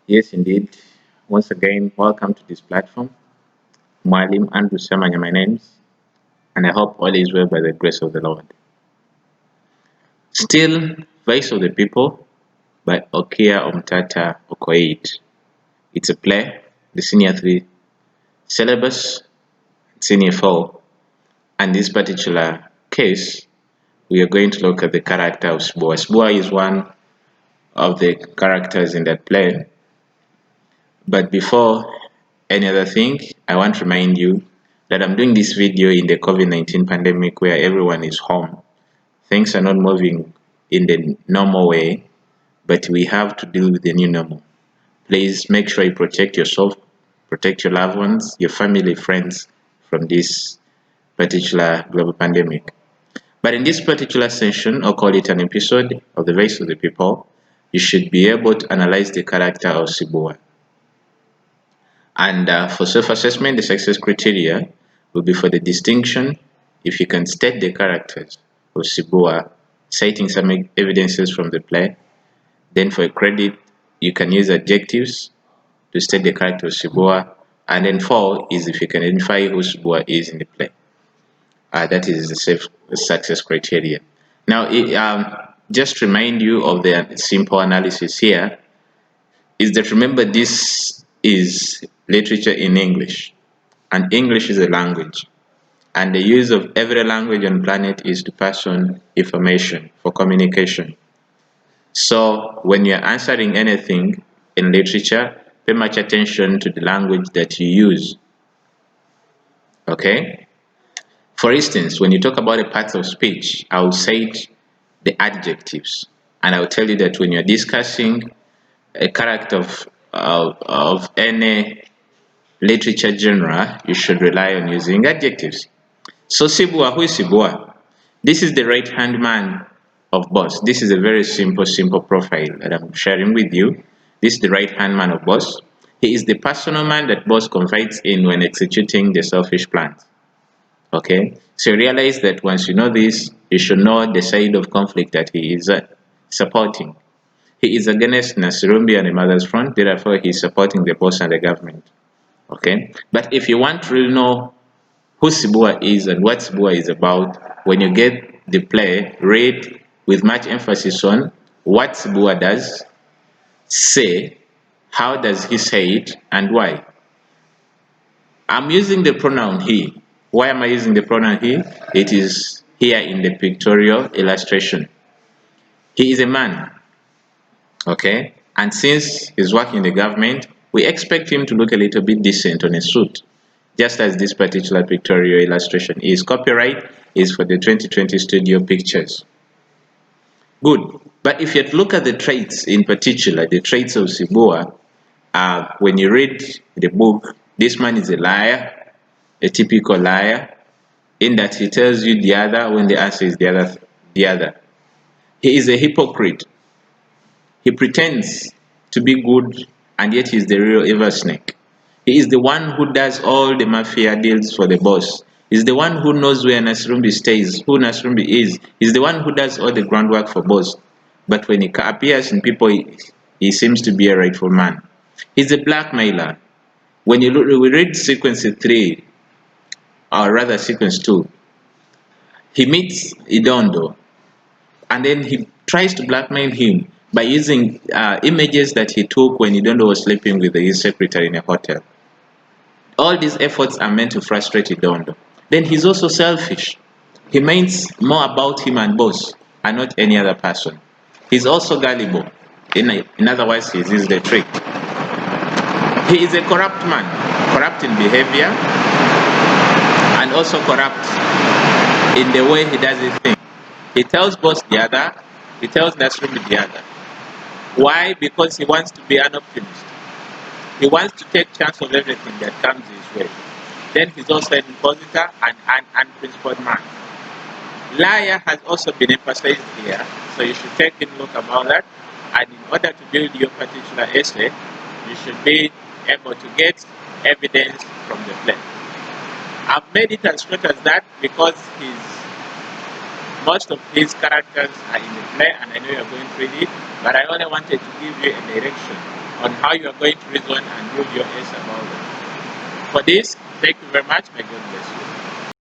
Yes, indeed. Once again, welcome to this platform. Malim Andrew Samanya, my name's, and I hope all is well by the grace of the Lord. Still, Voice of the People by OKIYA OMTATAH OKOITI. It's a play, the senior three syllabus, senior four, and this particular case, we are going to look at the character of Sibour. Sibour is one of the characters in that play. But before any other thing, I want to remind you that I'm doing this video in the COVID-19 pandemic where everyone is home. Things are not moving in the normal way, but we have to deal with the new normal. Please make sure you protect yourself, protect your loved ones, your family, friends from this particular global pandemic. But in this particular session, I'll call it an episode of the Voice of the People, you should be able to analyze the character of Sibour. And for self-assessment, the success criteria will be for the distinction if you can state the characters of Sibour, citing some evidences from the play. Then for a credit, you can use adjectives to state the character of Sibour. And then 4 is if you can identify who Sibour is in the play. That is the success criteria. Now, just remind you of the simple analysis here is that remember this is literature in English, and English is a language, and the use of every language on planet is to pass on information for communication. So when you're answering anything in literature, pay much attention to the language that you use. Okay? For instance, when you talk about a part of speech, I will cite the adjectives, and I will tell you that when you're discussing a character of any literature genre, you should rely on using adjectives. So Sibour, who is Sibour? This is the right-hand man of boss. This is a very simple profile that I'm sharing with you. This is the right-hand man of boss. He is the personal man that boss confides in when executing the selfish plans. Okay, so realize that once you know this, you should know the side of conflict that he is supporting. He is against Nasirumbi and the Mother's Front, therefore he is supporting the boss and the government. Okay, but if you want to really know who Sibour is and what Sibour is about, when you get the play, read with much emphasis on what Sibour does, say, how does he say it, and why. I'm using the pronoun he. Why am I using the pronoun he? It is here in the pictorial illustration. He is a man, okay? And since he's working in the government, we expect him to look a little bit decent on a suit, just as this particular pictorial illustration is. Copyright is for the 2020 studio pictures. Good. But if you look at the traits in particular, the traits of Sibour, when you read the book, this man is a liar, a typical liar, in that he tells you the other when the answer is the other. He is a hypocrite. He pretends to be good, and yet he is the real evil snake. He is the one who does all the mafia deals for the boss. He's the one who knows where Nasrumbi stays, who Nasrumbi is. He's the one who does all the groundwork for boss. But when he appears in people, he seems to be a rightful man. He's a blackmailer. When we read sequence 3, or rather sequence 2, he meets Idondo, and then he tries to blackmail him by using images that he took when Idondo was sleeping with his secretary in a hotel. All these efforts are meant to frustrate Idondo. Then he's also selfish. He means more about him and boss and not any other person. He's also gullible. In other words, he is the trick. He is a corrupt man, corrupt in behavior and also corrupt in the way he does his thing. He tells boss the other, he tells Nasrumbi the other. Why? Because he wants to be an optimist. He wants to take chance of everything that comes his way. Then he's also an impositor and an unprincipled man. Liar has also been emphasized here, so you should take a look about that. And in order to build your particular essay, you should be able to get evidence from the play. I've made it as short as that because most of his characters are in the play, and I know you're going to read it, but I only wanted to give you a direction on how you are going to reason and prove your case about them. For this, thank you very much. May God bless you.